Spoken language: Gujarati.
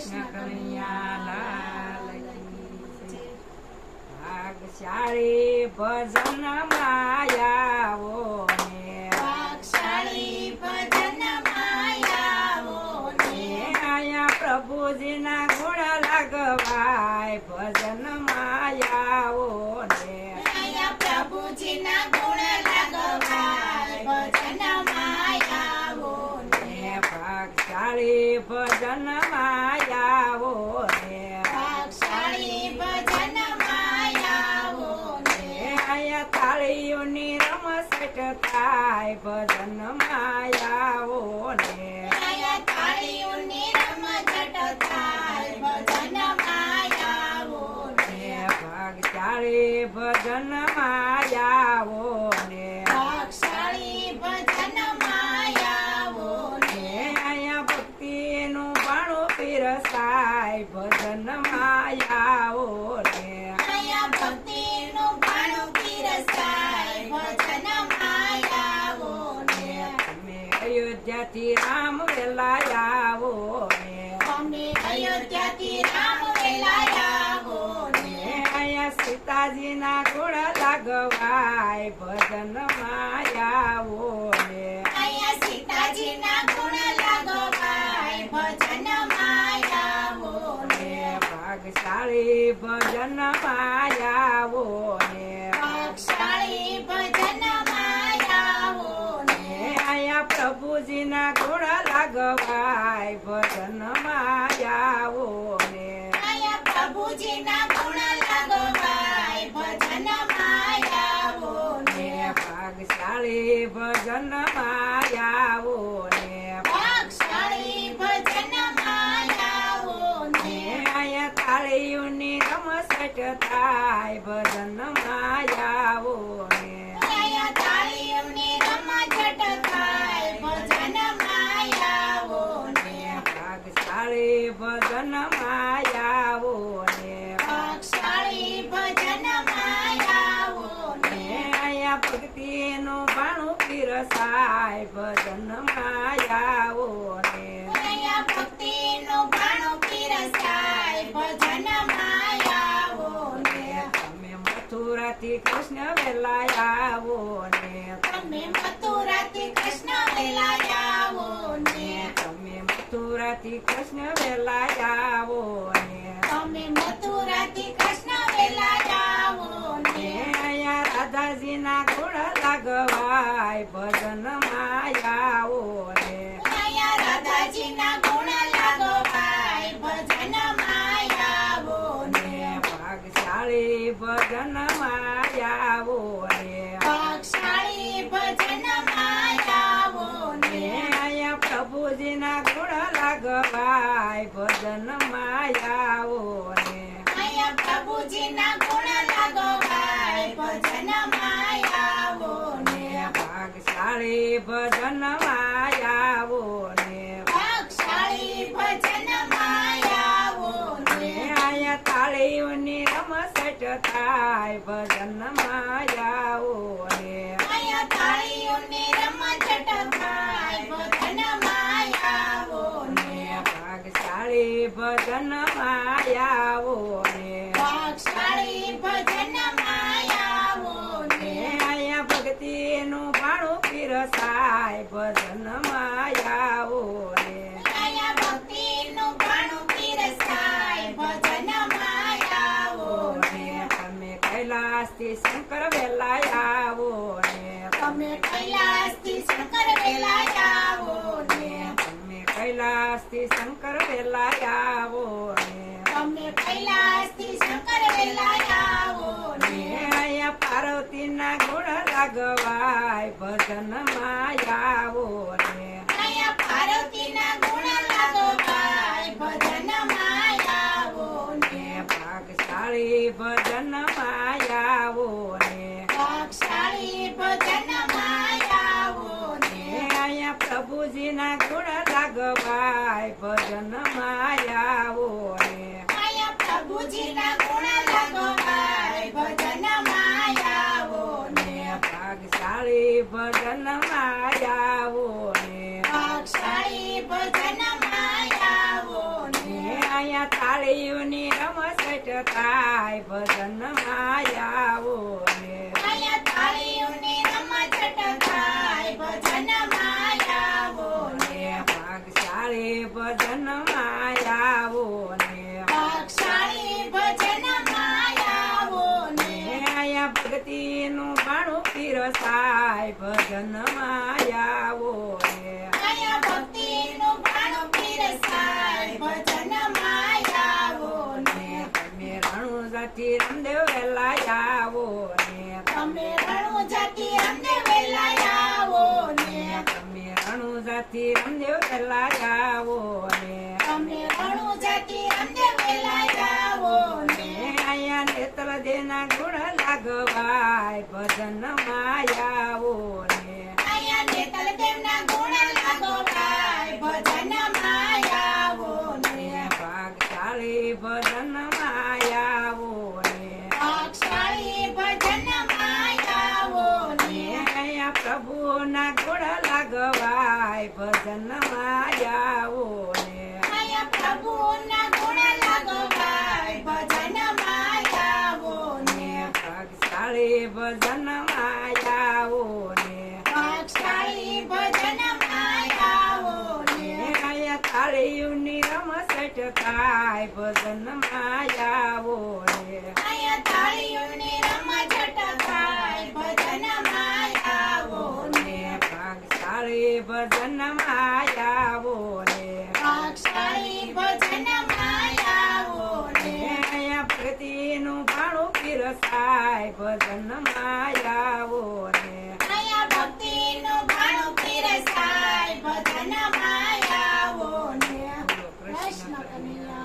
કૃષ્ણ કનૈયા લાલ કી જય। ભાગશાળી ભજન માયાવો ને ભાગશાળી ભજન માયાવો ને આયા પ્રભુજીના ગુણ લાગવાય ભજન માયાવો ને આયા પ્રભુજીના ગુણ લાગવાય ભજન માયાવો ને ભાગશાળી ભજન માયાવો ને ભાગશાળી ભજન માયાવો ને આયા તાળીઓની રમસટ થાય ભજન માયાવો ને આયા તાળીઓની રમઝટ થાય ભજન માયાવો ને ભાગશાળી ભજન માયાવો ને ભાગશાળી ભજન માયાવો ને આયા ભક્તિનું બાણું પીરસાય ભજન માયાવો ને આયા ભક્તિનું ભાણું પીરસાય ભજન માયાવો ને તમે અયોધ્યાથી રામ વેલાયાવો ને અમે અયોધ્યાથી રામ વેલાયાવો ને આયા સીતાજીના ગુણ લાગવાય ભજન માયાવો ને આયા સીતાજીના ગુણ લાગવાય ભજન માયાવો ને ભાગશાળી ભજન માયાવો ને ભાગશાળી ભજન માયાવો ને આયા પ્રભુજીના ગુણ લાગવાય ભજન માયાવો ને આયા પ્રભુજીના ગુણ લાગવાય ભજન માયાવો ને ભાગશાળી ભજન માયાવો ને ભાગશાળી ભજન માયાવો ને આયા તાળીઓની રમસટ થાય ભજન માયાવો ને આયા તાળીઓની રમઝટ થાય ભજન માયાવો ને ભાગશાળી ભજન માયાવો ને ભાગશાળી ભજન માયાવો ને આયા ભક્તિનું ભાણું પીરસાય ભજન માયાવો ને આયા ભક્તિનું ભાણું પીરસાય ભજન માયાવો ને તમે મથુરાથી કૃષ્ણ વેલાયાવો ને તમે મથુરાથી કૃષ્ણ વેલાયાવો ને તમે મથુરાથી કૃષ્ણ વેલાયાવો ને તમે મથુરાથી કૃષ્ણ વેલાયાવો ને આયા રાધાજીના ગુણ લાગવાય ભજન માયાવો ને આયા રાધાજીના ગુણ લાગવાય ભજન માયાવો ને ભાગશાળી ભજન માયાવો ને ભાગશાળી ભજન માયાવો ને આયા પ્રભુજીના ગુણ લાગવાય ભજન માયાવો ને આયા પ્રભુજીના ગુણ લાગવાય ભજન માયાવો ને ભાગશાળી ભજન માયાવો ને ભાગશાળી ભજન માયાવો ને આયા તાળીઓની રમસટ થાય ભજન માયાવો ને આયા તાળીઓની રમઝટ થાય ભજન માયાવો ને ભાગશાળી ભજન માયાવો ને ભાગશાળી ભજન માયાવો ને આયા ભક્તિનું ભાણું પીરસાય ભજન માયાવો ને આયા ભક્તિનું ભાણું પીરસાય ભજન માયાવો ને તમે કૈલાસથી શંકર વેલાયાવો ને તમે કૈલાસથી શંકર વેલાયાવો ને તમે કૈલાસથી શંકર વેલાયાવો ને તમે કૈલાસથી શંકર વેલાયાવો ને આયા પાર્વતીના ગુણ લાગવાય ભજન માયાવો ને આયા પાર્વતીના ગુણ લાગવાય ભજન માયાવો ને ભાગશાળી ભજન માયાવો ને ભાગશાળી ભજન માયાવો ને આયા પ્રભુજીના ગુણ લાગવાય ભજન માયાવો ને આયા પ્રભુજીના ગુણ લાગવાય ભજન માયાવો ને ભાગશાળી ભજન માયાવો ને ભાગશાળી ભજન માયાવો ને તાળીઓની રમસટ થાય ભજનમાં આવો ને અહીંયા તાળીઓની રમઝટ થાય ભજનમાં આવો ને ભાગશાળી ભજનમાં આવો ને ભાગશાળી ભજનમાં આવો ને અહીંયા ભક્તિનું બાણું પીરસાય ભજનમાં આવો ને અહીંયા ભક્તિનું ભાણું પીરસાય ભજનમાં આવો ને તમે રણુજાથી રામદેવ વેલા આવો ને તમે રણુજાથી અમને વેલા આવો ને તમે રણુજાથી રામદેવ વેલા આવો ને તમે રણુજાથી અમને વેલા આવો ને અહીંયા નેત્ર દેના ગુણ લાગવાય ભજનમાં આવો ને અહીંયા નેતલ દેવના ગુણ લાગવાય ભજનમાં આવો ને ભાગશાળી ભજનમાં આવો ને ભાગશાળી ભજનમાં આવો ને અહીંયા પ્રભુના ગુણ લાગવાય ભજનમાં આવો ને અહીંયા પ્રભુના ગુણ લાગવાય ભજનમાં આવો ને ભાગશાળી ભજનમાં આવો ને ભાગશાળી ભજનમાં આવો ને અહીંયા તાળીઓની રમસટ થાય ભજનમાં આવો ને અહીંયા તાળીઓની રમઝટ થાય ભજનમાં આવો ને ભાગશાળી ભજનમાં આવો ને ભાગશાળી ભજનમાં આવો ને અહીંયા ભક્તિનું ભાણું પીરસાય ભજનમાં આવો ને અહીંયા ભક્તિનું ભાણું પીરસાય ભજનમાં આવો ને બોલો કૃષ્ણ કૃષ્ણ કનૈયા